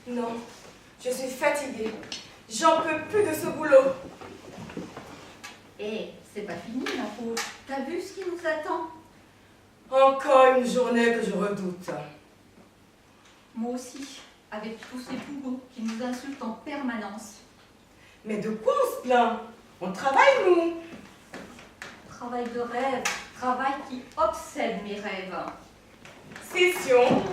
Non, je suis fatiguée. J'en peux plus de ce boulot. Et c'est pas fini, ma pauvre. T'as vu ce qui nous attend? Encore une journée que je redoute. Moi aussi, avec tous ces boulots qui nous insultent en permanence. Mais de quoi on se plaint? On travaille, nous. Travail de rêve, travail qui obsède mes rêves. Session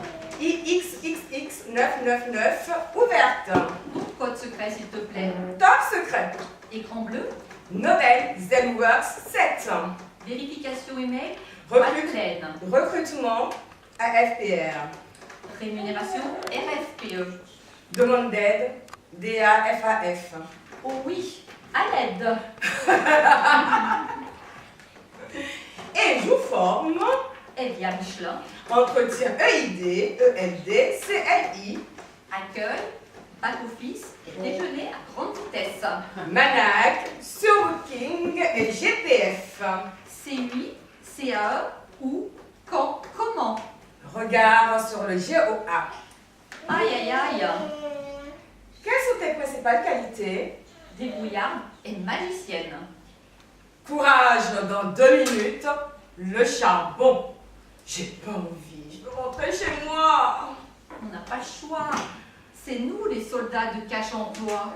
IXXX 999 ouverte. Ton code secret, s'il te plaît. Top secret. Écran bleu. Nobel Zenworks 7. Vérification email. Recrutement AFPR. Rémunération RFPE. Demande d'aide DAFAF. Oh oui, à l'aide. Et je vous forme. Elia Michelin. Entretien EID, ELD, CLI. Accueil, back-office et déjeuner à grande vitesse. Manac, Surbooking et GPF. CUI, CAE, où, quand, comment. Regard sur le GOA. Aïe aïe aïe. Quelles sont tes principales qualités? Débrouillarde et magicienne. Courage, dans 2 minutes, le charbon. J'ai pas envie, je veux rentrer chez moi. On n'a pas le choix. C'est nous les soldats de cache-emploi.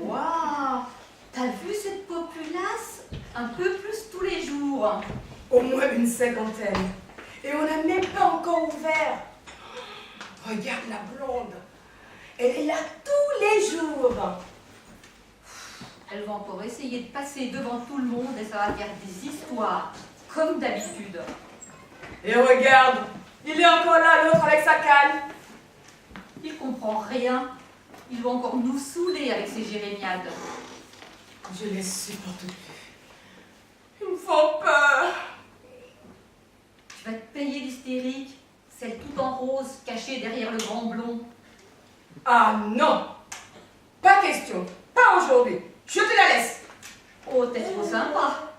Waouh! T'as vu cette populace? Un peu plus tous les jours. Au moins une 50aine. Et on n'a même pas encore ouvert. Regarde la blonde. Elle est là tous les jours. Elle va encore essayer de passer devant tout le monde et ça va faire des histoires, comme d'habitude. Et regarde, il est encore là, l'autre avec sa canne. Il comprend rien. Il va encore nous saouler avec ses jérémiades. Je les supporte plus. Ils me font peur. Tu vas te payer l'hystérique, celle tout en rose, cachée derrière le grand blond. Ah non, pas question, pas aujourd'hui. Je te la laisse. Oh, t'es trop sympa.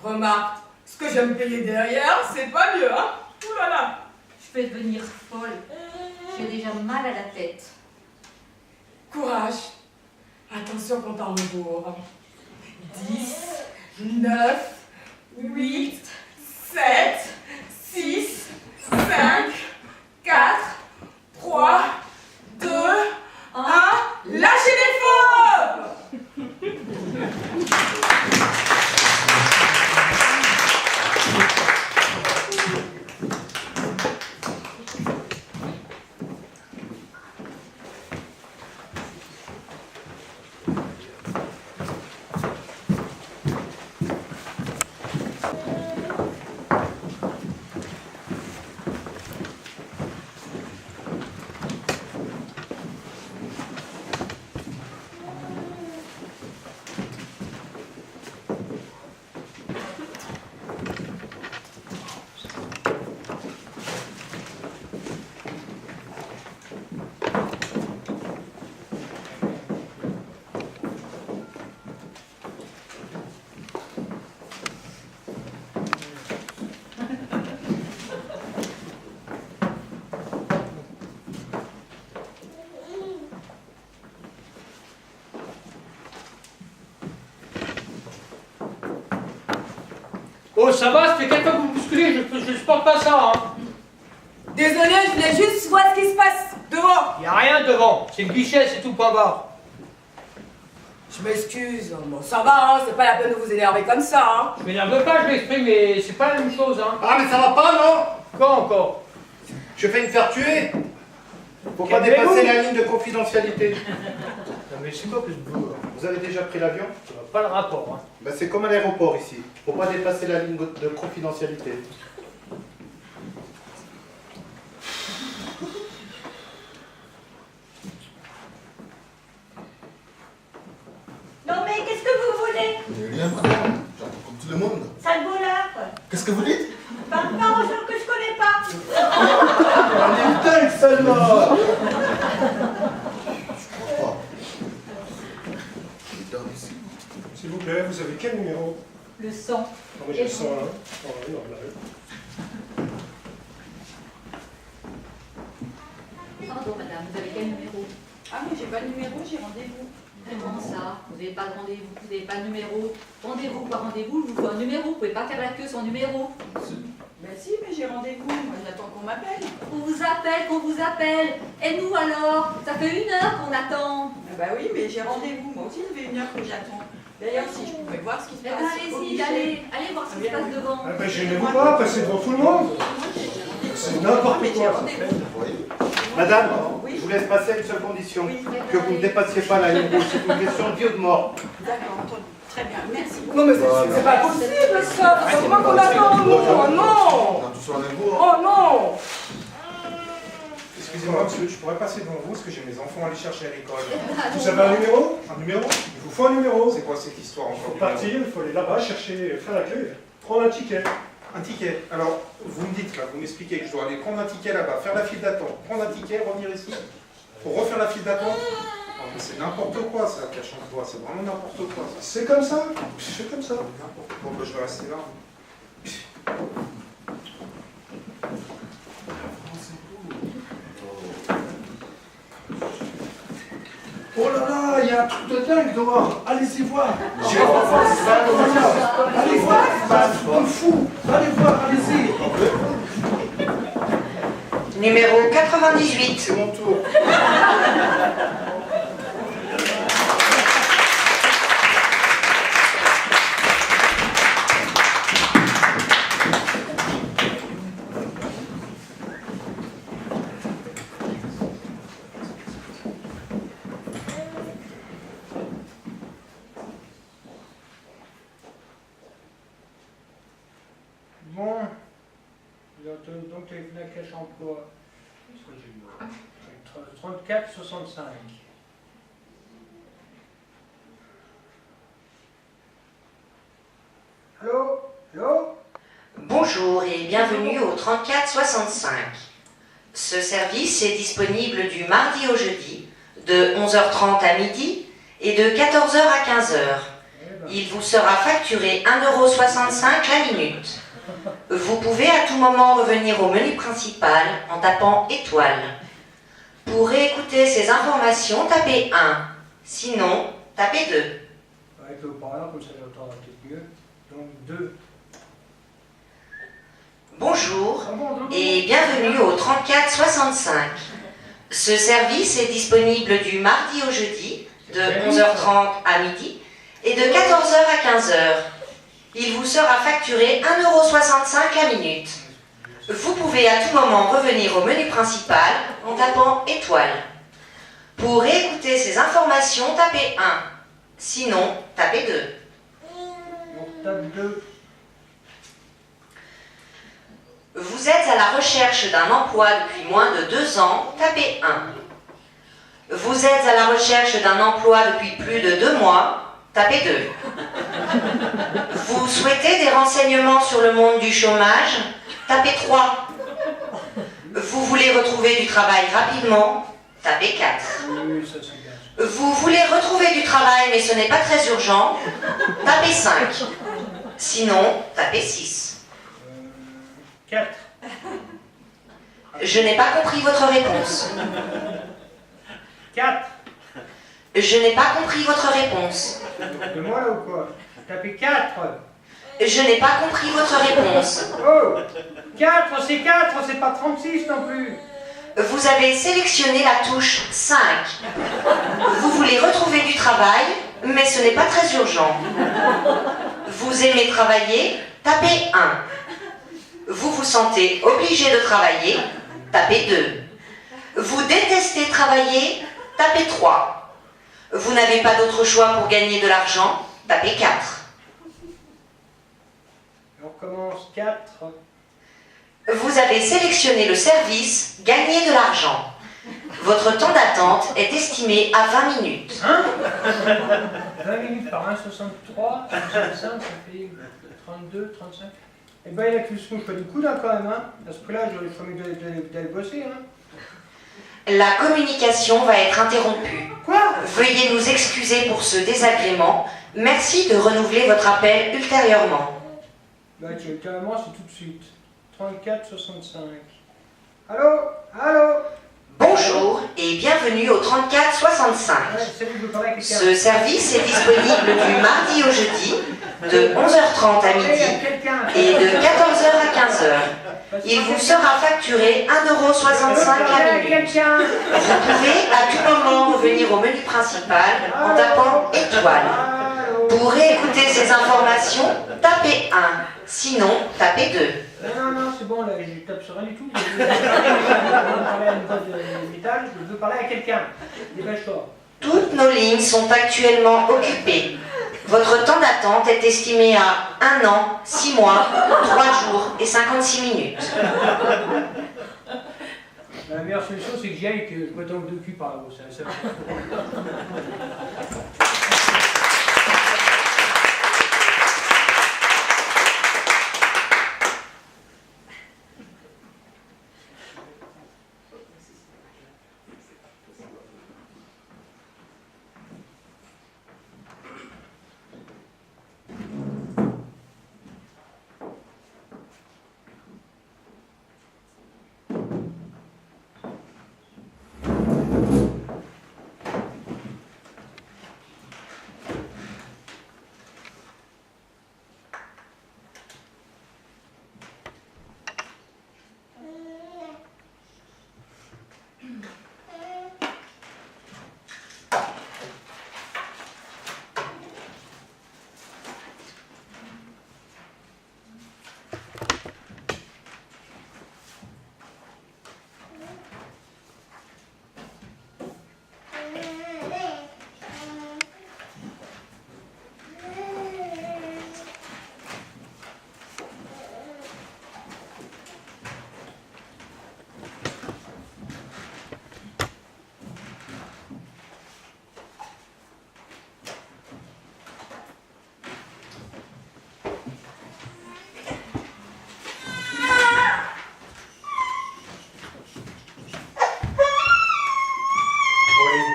Remarque, ce que je vais me payer derrière, c'est pas mieux, hein. Ouh là là. Je vais devenir folle. J'ai déjà mal à la tête. Courage. Attention compte en rebours. 10, 9, 8, 7, 6, 5, 4, 3, 2, 1. Lâchez les faux! Oh, ça va, ça fait quelques fois que vous me bousculez, je supporte pas ça, hein. Désolé, je voulais juste voir ce qui se passe devant. Y a rien devant, c'est le guichet, c'est tout, point barre. Je m'excuse. Bon, ça va, hein, c'est pas la peine de vous énerver comme ça. Hein. Je m'énerve pas, je m'exprime, mais c'est pas la même chose, hein. Ah, mais ça va pas, non? Quoi encore? Je fais me faire tuer. Faut pas Calmez-vous. dépasser la ligne de confidentialité. Non mais c'est quoi que ce boulot? Vous avez déjà pris l'avion? Ça va pas le rapport, hein. Ben, c'est comme à l'aéroport ici. Faut pas dépasser la ligne de confidentialité. Non mais qu'est-ce que vous voulez? Rien, madame. J'entends comme tout le monde. Sale voleur. Qu'est-ce que vous dites? Parle pas aux gens que je connais pas. Elle est dingue, celle-là. Je crois pas. Elle est dingue ici. S'il vous plaît, vous avez quel numéro? Le sang. Non, mais j'ai le 101. Ouais, normal. Pardon, madame, vous avez quel numéro? Ah, mais j'ai pas de numéro, j'ai rendez-vous. Comment ça? Vous n'avez pas de rendez-vous, vous n'avez pas de numéro. Rendez-vous par rendez-vous, je vous faut un numéro. Vous pouvez pas faire la queue sans numéro. Ben si, mais j'ai rendez-vous. Moi, j'attends qu'on m'appelle. On vous appelle, qu'on vous appelle. Et nous alors? Ça fait 1 heure qu'on attend. Ah bah oui, mais j'ai rendez-vous. Moi aussi, ça fait 1 heure que j'attends. D'ailleurs, si je pouvais voir ce qui se Eh ben, passe. allez-y, obligé. allez voir ce qui se passe devant. Ah ben, gênez-vous pas, passez devant tout le monde. C'est n'importe Mais j'ai quoi. rendez-vous. Vous voyez? Madame, Oui. je vous laisse passer à une seule condition. Oui. Que vous ne dépassiez pas la ligne rouge. C'est une question de vie ou de mort. D'accord, entendu. Très bien, merci beaucoup. Non, mais c'est pas possible ça. C'est comment qu'on attend, nous. Oh non. On a tous un lingot. Oh non. Excusez-moi, monsieur, je pourrais passer devant vous parce que j'ai mes enfants à aller chercher à l'école. Allons. Vous avez un numéro? Un numéro? Il vous faut un numéro? C'est quoi cette histoire Il encore? faut partir, il faut aller là-bas, chercher, faire l'accueil, prendre un ticket. Un ticket. Alors, vous me dites là, vous m'expliquez que je dois aller prendre un ticket là-bas, faire la file d'attente, prendre un ticket, revenir ici pour refaire la file d'attente? Non, mais c'est n'importe quoi ça, cache en toi, c'est vraiment n'importe quoi ça. C'est comme ça, c'est comme ça. N'importe quoi, ben, je vais rester là. Oh là là, il y a un truc de dingue dehors. Allez-y voir. J'ai pas Allez voir. On fou. Allez voir, allez-y. Numéro 98. C'est mon tour. Bon. Donc les cache emploi. Qu'est-ce que j'ai eu? 34,65. Allô? Allô? Bonjour et bienvenue au 3465. Ce service est disponible du mardi au jeudi, de 11h30 à midi et de 14h à 15h. Il vous sera facturé 1,65 € la minute. Vous pouvez à tout moment revenir au menu principal en tapant étoile. Pour réécouter ces informations, tapez 1. Sinon, tapez 2. Avec le haut-parleur, comme ça j'entends peut-être mieux. Donc 2. Bonjour et bienvenue au 3465. Ce service est disponible du mardi au jeudi, de 11h30 à midi et de 14h à 15h. Il vous sera facturé 1,65 € la minute. Vous pouvez à tout moment revenir au menu principal en tapant étoile. Pour réécouter ces informations, tapez 1. Sinon, tapez 2. Donc tape 2. Vous êtes à la recherche d'un emploi depuis moins de 2 ans, tapez 1. Vous êtes à la recherche d'un emploi depuis plus de 2 mois, tapez 2. Vous souhaitez des renseignements sur le monde du chômage, tapez 3. Vous voulez retrouver du travail rapidement, tapez 4. Oui, ça c'est bien. Vous voulez retrouver du travail mais ce n'est pas très urgent, tapez 5. Sinon, tapez 6. 4. Je n'ai pas compris votre réponse. 4. Je n'ai pas compris votre réponse. De moi là ou quoi? Tapez 4. Je n'ai pas compris votre réponse. Oh! 4, c'est 4, c'est pas 36 non plus. Vous avez sélectionné la touche 5. Vous voulez retrouver du travail, mais ce n'est pas très urgent. Vous aimez travailler? Tapez 1. Vous vous sentez obligé de travailler? Tapez 2. Vous détestez travailler? Tapez 3. Vous n'avez pas d'autre choix pour gagner de l'argent? Tapez 4. On recommence 4. Vous avez sélectionné le service « Gagner de l'argent ». Votre temps d'attente est estimé à 20 minutes. Hein 20 minutes par 1,63, 65, ça fait 32, 35. Eh ben, il a que ce mouche pas du coup là quand même, hein. À ce prix-là, j'aurais fallu d'aller bosser, hein. La communication va être interrompue. Quoi? Veuillez nous excuser pour ce désagrément. Merci de renouveler votre appel ultérieurement. Bah, carrément, c'est tout de suite. 34, 65. Allô? Allô? Bonjour et bienvenue au 34 65. Ce service est disponible du mardi au jeudi, de 11h30 à midi et de 14h à 15h. Il vous sera facturé 1,65 € la minute. Vous pouvez à tout moment revenir au menu principal en tapant étoile. Pour réécouter ces informations, tapez 1. Sinon, tapez 2. Non, c'est bon, là, je tape sur rien du tout. Je veux parler à une boîte de métal, je veux parler à quelqu'un. Dépêche-toi. Toutes nos lignes sont actuellement occupées. Votre temps d'attente est estimé à 1 an, 6 mois, 3 jours et 56 minutes. La meilleure solution, c'est que j'y aille et que je me tombe de cul par là-haut. Ça.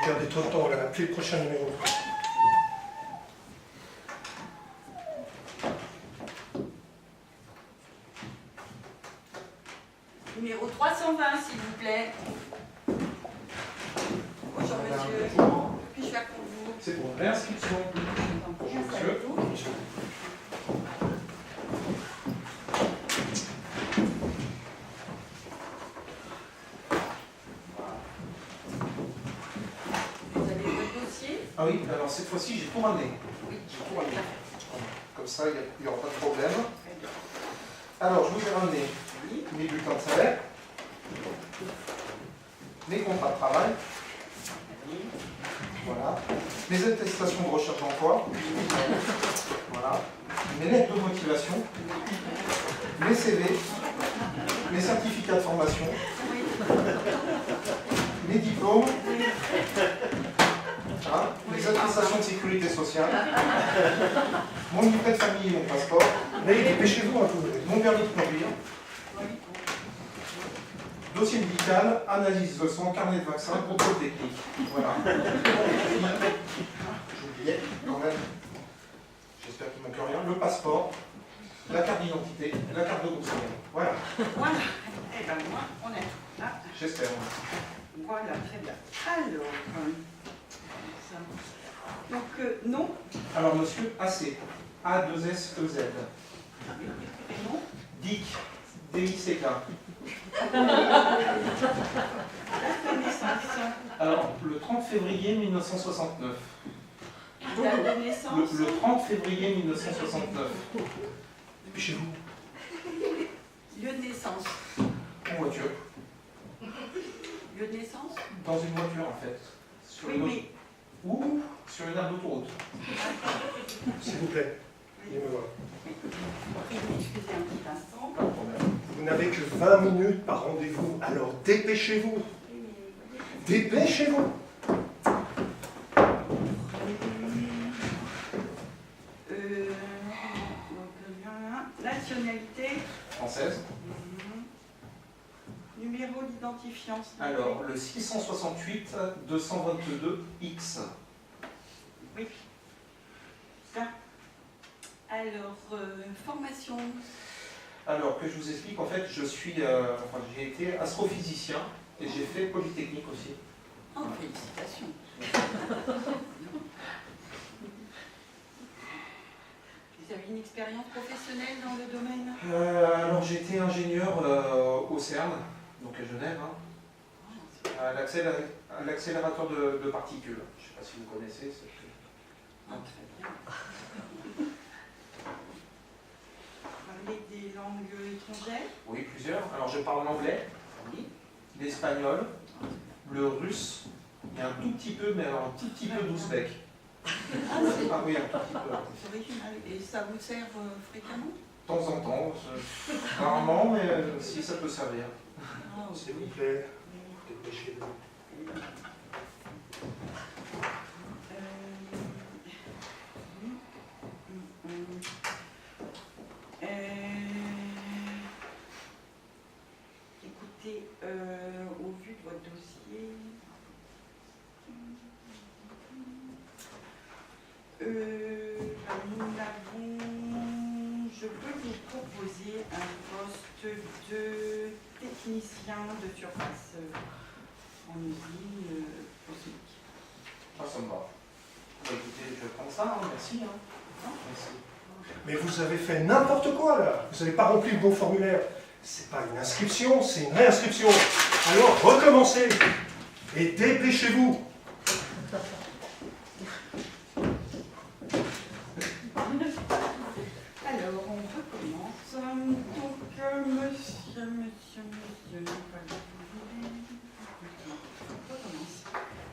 Perdez trop de temps, là, appelez le prochain numéro. Numéro 320, s'il vous plaît. Bonjour, monsieur. Que puis-je faire pour vous? C'est pour l'inscription. Bonjour, monsieur. Ah oui, alors cette fois-ci, j'ai tout ramené. J'ai tout ramené. Comme ça, il n'y aura pas de problème. Alors, je vous ai ramené mes bulletins de salaire, mes contrats de travail, voilà, mes attestations de recherche d'emploi, voilà, mes lettres de motivation, mes CV, mes certificats de formation, mes diplômes, les attestations de sécurité sociale, mon livret de famille et mon passeport, Dépêchez-vous un peu. mon permis de conduire, dossier médical, analyse de sang, carnet de vaccin, contrôle technique. Voilà. J'oubliais quand même, j'espère qu'il ne manque rien, le passeport, la carte d'identité, la carte de groupe sanguin. Voilà. Voilà. Eh bien, moi, on est tout. Ah, J'espère. voilà, très bien. Alors, donc, non. Alors, monsieur AC, A2SEZ. Non. DIC, DICK. Alors, le 30 février 1969. Date de naissance. Le 30 février 1969. Dépêchez-vous. Lieu de naissance. En voiture. Lieu de naissance. Dans une voiture, en fait. Sur Oui, une mais. Ou sur une aire d'autoroute. S'il vous plaît. Venez me voir. Excusez un petit instant. Pas de problème. Vous n'avez que 20 minutes par rendez-vous, alors dépêchez-vous. Dépêchez-vous. Nationalité. Française. Numéro d'identifiant. s'il vous plaît. Alors, le 668-222-X. Oui. Ça. Alors, formation. Alors, que je vous explique, en fait, j'ai été astrophysicien et j'ai fait Polytechnique aussi. Oh, félicitations. Vous avez une expérience professionnelle dans le domaine? Alors, j'ai été ingénieur au CERN, donc à Genève, hein, à l'accélérateur de particules. Je ne sais pas si vous connaissez. Ah, très bien. Vous parlez des langues étrangères? Oui, plusieurs. Alors, je parle l'anglais, l'espagnol, le russe, et un tout petit peu, mais alors un tout petit peu d'ouzbek. Ah oui, un tout petit peu. C'est original. Et ça vous sert fréquemment? De temps en temps, rarement, mais si ça peut servir. Ah, S'il vous plaît, dépêchez-vous. Écoutez, au vu de votre dossier, je peux vous proposer un poste de technicien de surface en usine cosmétique. Ah, ça me va. Bah, écoutez, je vais prendre ça, hein, merci. Hein. Merci. Mais vous avez fait n'importe quoi là. Vous n'avez pas rempli le bon formulaire. C'est pas une inscription, c'est une réinscription. Alors recommencez et dépêchez-vous. Alors, on recommence. Donc, monsieur. On recommence.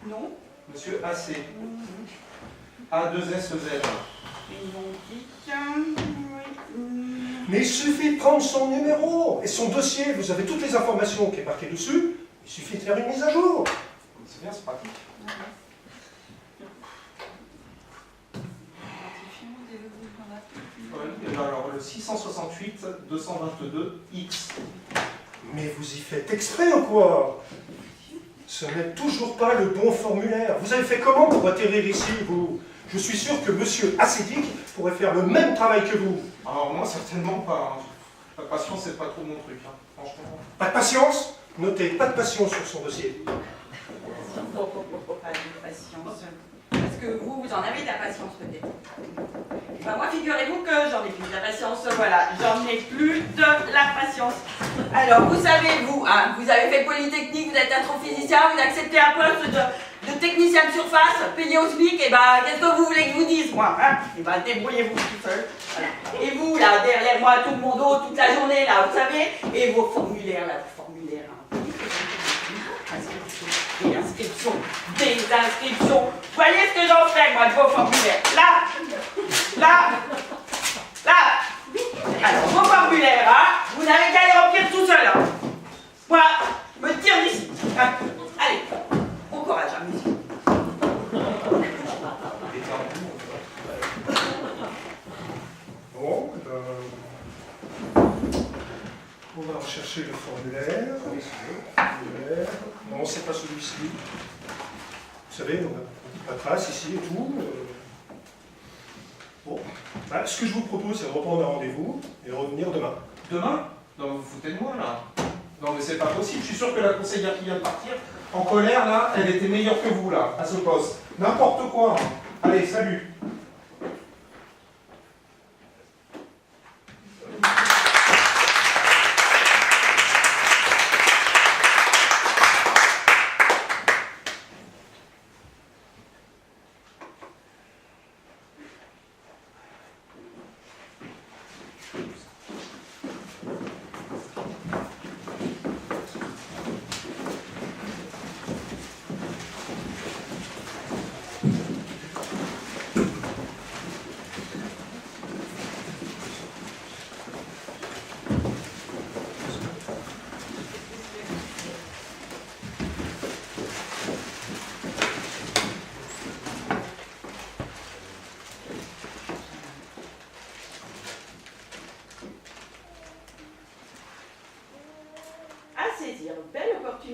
Non. Monsieur AC. A2SZ. Et non dit. Oui. Mais il suffit de prendre son numéro et son dossier. Vous avez toutes les informations qui est marquées dessus. Il suffit de faire une mise à jour. C'est bien, c'est pratique. Oui, alors le 668-222-X. Mais vous y faites exprès ou quoi? Ce n'est toujours pas le bon formulaire. Vous avez fait comment pour atterrir ici, vous? Je suis sûr que monsieur Acédique pourrait faire le même travail que vous. Alors moi, certainement pas. Hein. La patience, c'est pas trop mon truc, hein, franchement. Pas de patience? Notez, pas de patience sur son dossier. Pas de patience. Parce que vous en avez de la patience peut-être. Ben moi, figurez-vous que j'en ai plus de la patience. Voilà, j'en ai plus de la patience. Alors, vous savez, vous, hein, vous avez fait Polytechnique, vous êtes astrophysicien, vous acceptez un poste de technicien de surface, payé au SMIC, et ben, qu'est-ce que vous voulez que je vous dise, moi, hein? Et ben, débrouillez-vous tout seul. Voilà. Et vous, là, derrière moi, tout mon dos, toute la journée, là, vous savez, et vos formulaires, là, vos formulaires, hein. Des inscriptions, des inscriptions. Vous voyez ce que j'en fais, moi, de vos formulaires? Là, là, là. Alors, vos formulaires, hein, vous n'avez qu'à les remplir tout seul, hein. Moi, je me tire d'ici. Hein. Allez, bon courage, hein, messieurs. Bon, on va rechercher le formulaire. Formulaire. Non, c'est pas celui-ci. Vous savez, on a la trace ici et tout. Bon, bah, ce que je vous propose, c'est de reprendre un rendez-vous et de revenir demain. Demain? Non, vous vous foutez de moi, là. Non, mais c'est pas possible. Je suis sûr que la conseillère qui vient de partir, en colère, là, elle était meilleure que vous, là, à ce poste. N'importe quoi. Hein. Allez, salut.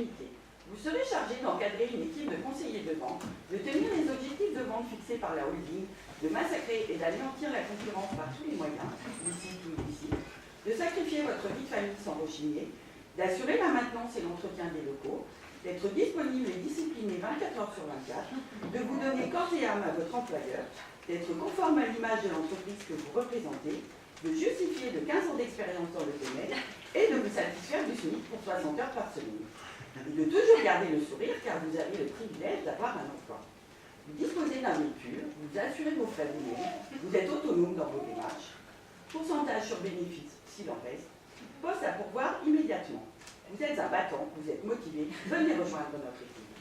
proximité. Vous serez chargé d'encadrer une équipe de conseillers de vente, de tenir les objectifs de vente fixés par la holding, de massacrer et d'anéantir la concurrence par tous les moyens, licites ou illicites, de sacrifier votre vie de famille sans rechigner, d'assurer la maintenance et l'entretien des locaux, d'être disponible et discipliné 24 heures sur 24, de vous donner corps et âme à votre employeur, d'être conforme à l'image de l'entreprise que vous représentez, de justifier de 15 ans d'expérience dans le domaine et de vous satisfaire du SMIC pour 60 heures par semaine. Et de toujours garder le sourire car vous avez le privilège d'avoir un emploi. Vous disposez d'un véhicule, vous assurez vos frais vous-même, vous êtes autonome dans vos démarches, pourcentage sur bénéfice s'il en reste, poste à pourvoir immédiatement. Vous êtes un battant, vous êtes motivé, venez rejoindre notre équipe.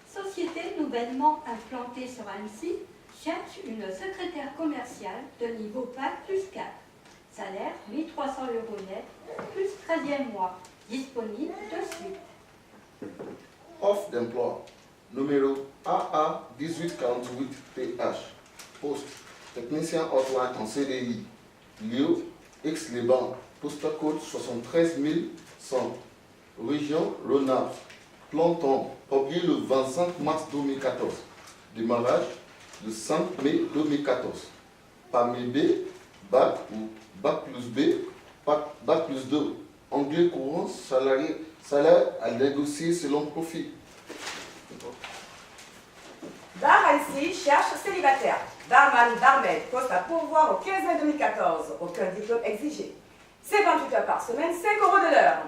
Société nouvellement implantée sur Annecy cherche une secrétaire commerciale de niveau Bac plus 4. Salaire 1 300 € net, plus 13e mois. Disponible de suite. Offre d'emploi numéro AA 1848TH. Poste technicien hotline en CDI. Lieu Aix-les-Bains. Postal code 73 100. Région Rhône-Alpes. Planton. Publié le 25 mars 2014. Démarrage le 5 mai 2014. Parmi B, Bac ou Bac plus B, Bac plus 2. Anglais courant, salaire à négocier selon profit. Bar Annecy cherche célibataire. Barman, barmaid, poste à pourvoir au 15 mai 2014. Aucun diplôme exigé. C'est 28 heures par semaine, 5 € de l'heure.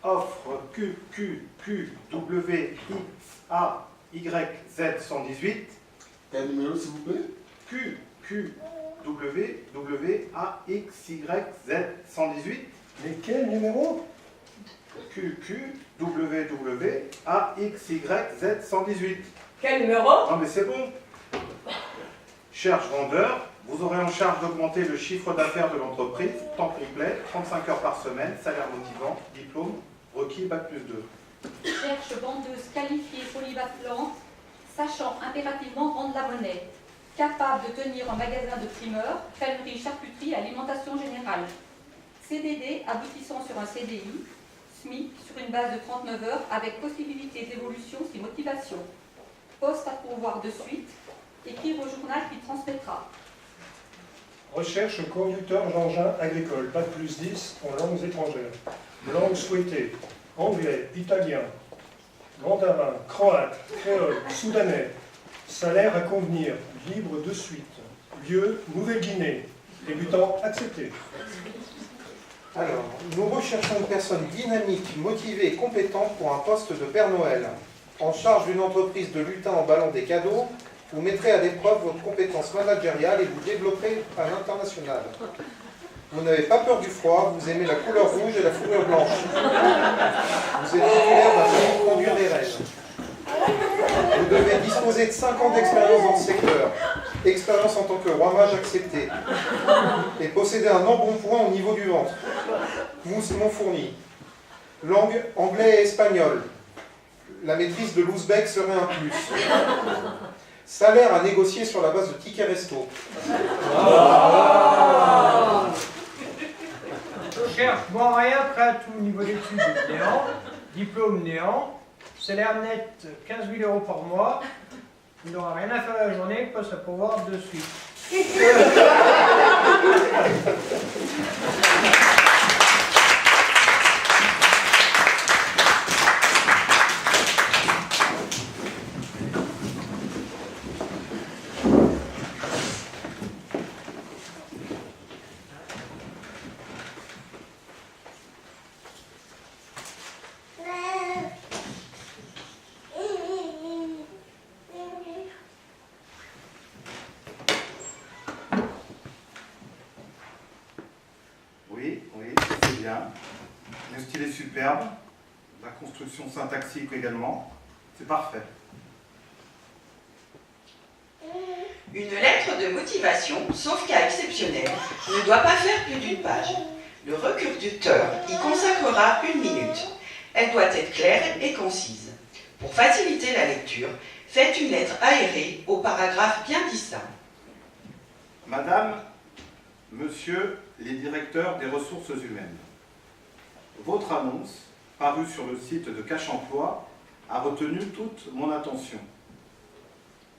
Offre QQWXAYZ118. Quel numéro s'il vous plaît? QQWWAXYZ118. Mais quel numéro? QQWWAXYZ118. Quel numéro? Non mais c'est bon. Cherche vendeur. Vous aurez en charge d'augmenter le chiffre d'affaires de l'entreprise, temps complet, 35 heures par semaine, salaire motivant, diplôme, requis Bac plus 2. Cherche vendeuse qualifiée polyvalente, sachant impérativement rendre la monnaie, capable de tenir un magasin de primeurs, crèmerie, charcuterie, alimentation générale. CDD aboutissant sur un CDI, SMIC sur une base de 39 heures avec possibilité d'évolution si motivation. Poste à pourvoir de suite, écrire au journal qui transmettra. Recherche conducteur d'engin agricole, Bac plus 10 en langues étrangères. Langue souhaitée, anglais, italien, mandarin, croate, créole, soudanais. Salaire à convenir, libre de suite. Lieu, Nouvelle-Guinée. Débutant accepté. Alors, nous recherchons une personne dynamique, motivée et compétente pour un poste de Père Noël. En charge d'une entreprise de lutin en ballant des cadeaux, vous mettrez à l'épreuve votre compétence managériale et vous développerez à l'international. Vous n'avez pas peur du froid, vous aimez la couleur rouge et la fourrure blanche. Vous êtes titulaire d'un permis de conduire des rêves. Vous devez disposer de 5 ans d'expérience dans le secteur. Expérience en tant que roi mage accepté. Et posséder un embonpoint au niveau du ventre. Mousse non fournie. Langue anglais et espagnol. La maîtrise de l'ouzbek serait un plus. Salaire à négocier sur la base de tickets resto. Je cherche bon rien, prêt à tout, niveau d'études néant, diplôme néant, salaire net 15 000 € par mois, il n'aura rien à faire la journée, poste à pourvoir de suite. Le style est superbe, la construction syntaxique également, c'est parfait. Une lettre de motivation, sauf cas exceptionnel, ne doit pas faire plus d'une page. Le recruteur y consacrera 1 minute. Elle doit être claire et concise. Pour faciliter la lecture, faites une lettre aérée au paragraphe bien distinct. Madame, Monsieur les directeurs des ressources humaines, Votre annonce, parue sur le site de Cash Emploi, a retenu toute mon attention.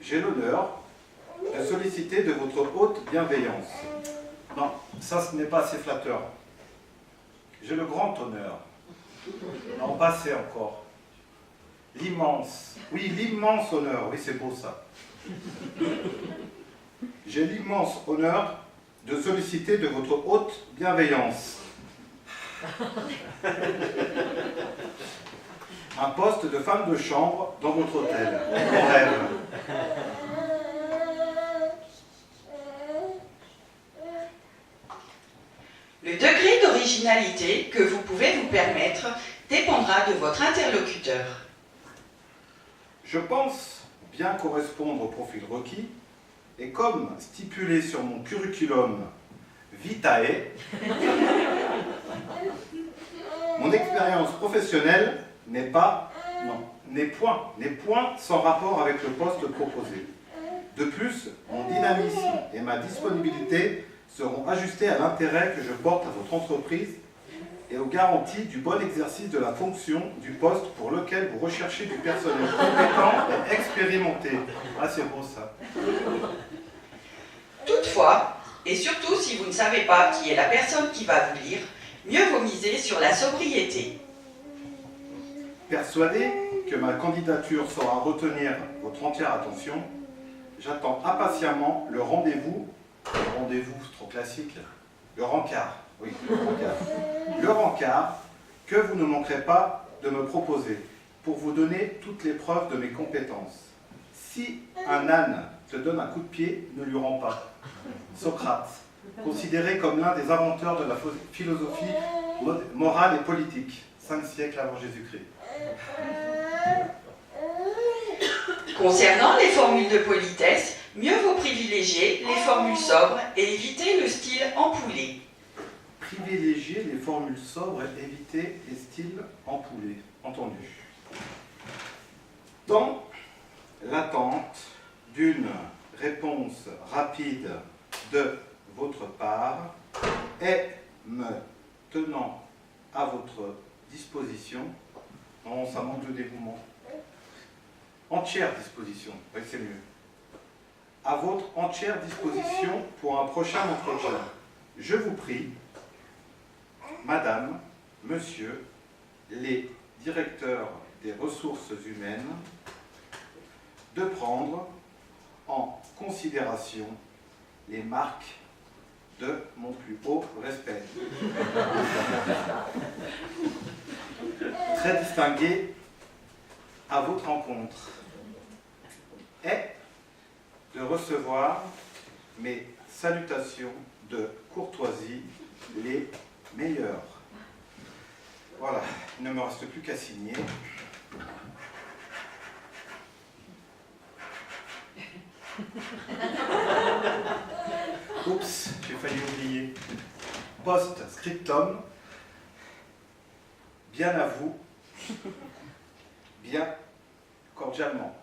J'ai l'honneur de solliciter de votre haute bienveillance. Non, ça ce n'est pas assez flatteur. J'ai le grand honneur. Non, pas assez encore. L'immense, oui, l'immense honneur, oui c'est beau ça. J'ai l'immense honneur de solliciter de votre haute bienveillance un poste de femme de chambre dans votre hôtel. Mon rêve. Le degré d'originalité que vous pouvez vous permettre dépendra de votre interlocuteur. Je pense bien correspondre au profil requis et comme stipulé sur mon curriculum vitae, mon expérience professionnelle n'est point sans rapport avec le poste proposé. De plus, mon dynamisme et ma disponibilité seront ajustés à l'intérêt que je porte à votre entreprise et aux garanties du bon exercice de la fonction du poste pour lequel vous recherchez du personnel compétent et expérimenté. Ah, c'est beau ça. Toutefois, et surtout si vous ne savez pas qui est la personne qui va vous lire, mieux vaut miser sur la sobriété. Persuadé que ma candidature saura retenir votre entière attention, j'attends impatiemment le rendez-vous, c'est trop classique, le rencard, oui, le rencard que vous ne manquerez pas de me proposer pour vous donner toutes les preuves de mes compétences. Si un âne te donne un coup de pied, ne lui rends pas. Socrate, considéré comme l'un des inventeurs de la philosophie morale et politique, 5 siècles avant Jésus-Christ. Concernant les formules de politesse, mieux vaut privilégier les formules sobres et éviter le style ampoulé. Privilégier les formules sobres et éviter les styles ampoulés. Entendu. Dans l'attente d'une réponse rapide de votre part et me tenant à votre disposition, non, ça manque de dévouement, entière disposition, oui c'est mieux, à votre entière disposition pour un prochain entretien. Je vous prie, Madame, Monsieur, les directeurs des ressources humaines, de prendre en considération les marques de mon plus haut respect. Très distingué à votre rencontre et de recevoir mes salutations de courtoisie les meilleures. Voilà, il ne me reste plus qu'à signer. Oups, j'ai failli oublier. Post-scriptum, bien à vous, bien cordialement.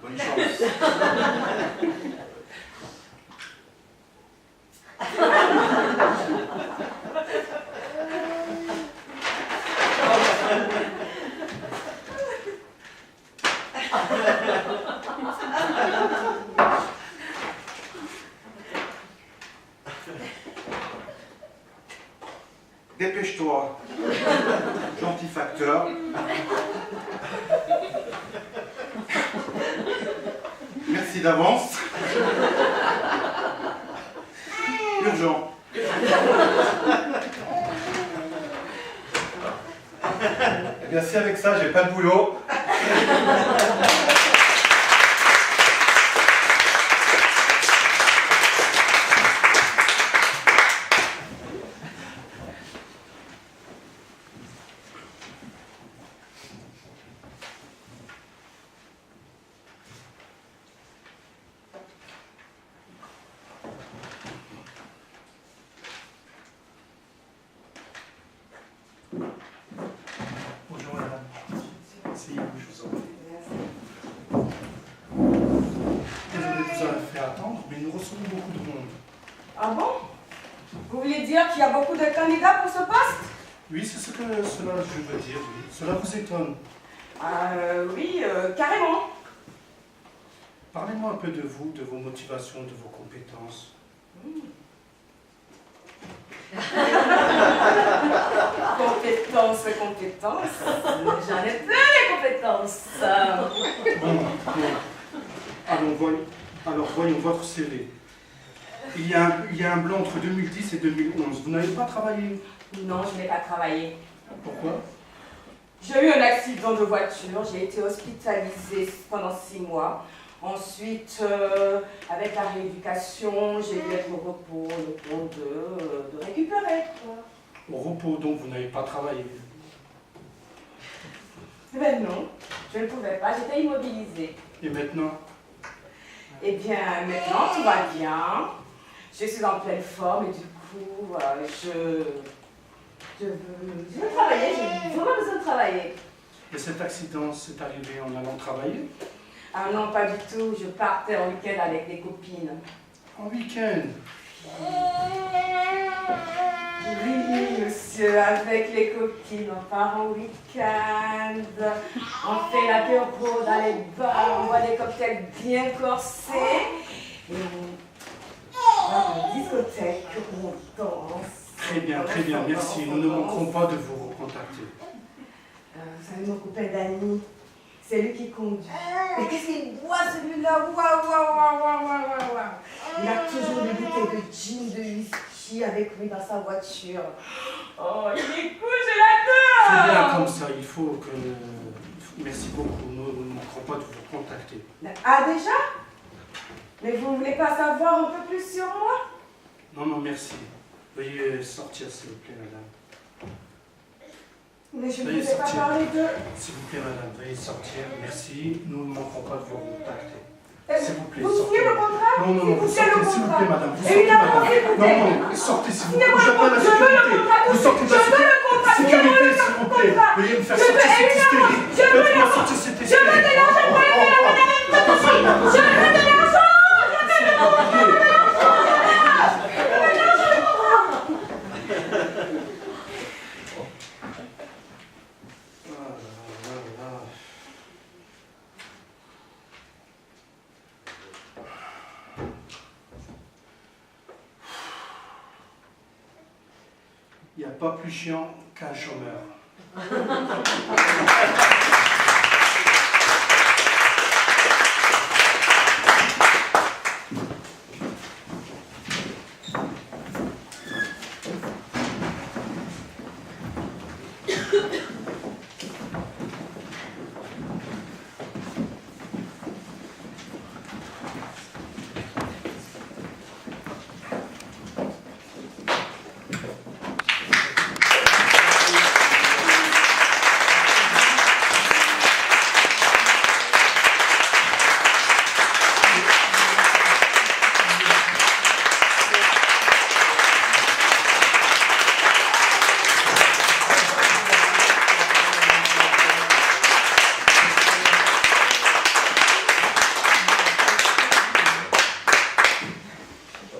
Bonne chance. Dépêche-toi, gentil facteur. Merci d'avance. Urgent. Eh bien, si avec ça, j'ai pas de boulot. mais nous recevons beaucoup de monde. Ah bon? Vous voulez dire qu'il y a beaucoup de candidats pour ce poste? Oui, c'est ce que cela je veux dire, oui. Cela vous étonne? Oui, carrément. Parlez-moi un peu de vous, de vos motivations, de vos compétences. Compétences. J'en ai plein les compétences. Bon. Alors voyons votre CV. Il y a un blanc entre 2010 et 2011. Vous n'avez pas travaillé? Non, je n'ai pas travaillé. Pourquoi? J'ai eu un accident de voiture, j'ai été hospitalisée pendant 6 mois. Ensuite, avec la rééducation, j'ai dû être au repos, le temps de récupérer, quoi. Au repos, donc vous n'avez pas travaillé? Ben non, je ne pouvais pas, j'étais immobilisée. Et maintenant? Eh bien, maintenant, tout va bien. Je suis en pleine forme et du coup, je veux travailler, j'ai vraiment besoin de travailler. Et cet accident s'est arrivé en allant travailler? Ah non, pas du tout, je partais en week-end avec des copines. En week-end? Oui, monsieur, avec les copines, on part en week-end, on fait l'apéro dans les bars, on boit des cocktails bien corsés, et on va en discothèque, on danse. Très bien, merci. Nous ne manquerons pas de vous recontacter. Vous savez, mon copain Dany, c'est lui qui conduit. Mais qu'est-ce qu'il boit celui-là? Waouh. Il a toujours des bouteilles de gin, de whisky avec lui dans sa voiture. Oh, il est cool, je l'adore! C'est bien comme ça, il faut que... Merci beaucoup, nous ne manquerons pas de vous contacter. Ah, déjà? Mais vous ne voulez pas savoir un peu plus sur moi? Non, merci. Veuillez sortir, s'il vous plaît, madame. Mais je ne vous ai pas parlé de... S'il vous plaît, madame, veuillez sortir. Merci, nous ne manquerons pas de vous contacter. S'il vous plaît, vous sortez. signez le contrat? Non, vous sortez, s'il vous plaît, madame. Vous sortez, Évidemment, madame. s'il vous plaît. Non, sortez, s'il vous plaît. Je veux le contrat. Vous sortez de la sécurité, s'il vous plaît. Veuillez me faire sortir cette hystérie. Faites-moi sortir cette hystérie. Je veux de l'argent pour aller faire la madame. Je veux de l'argent. Il n'y a pas plus chiant qu'un chômeur.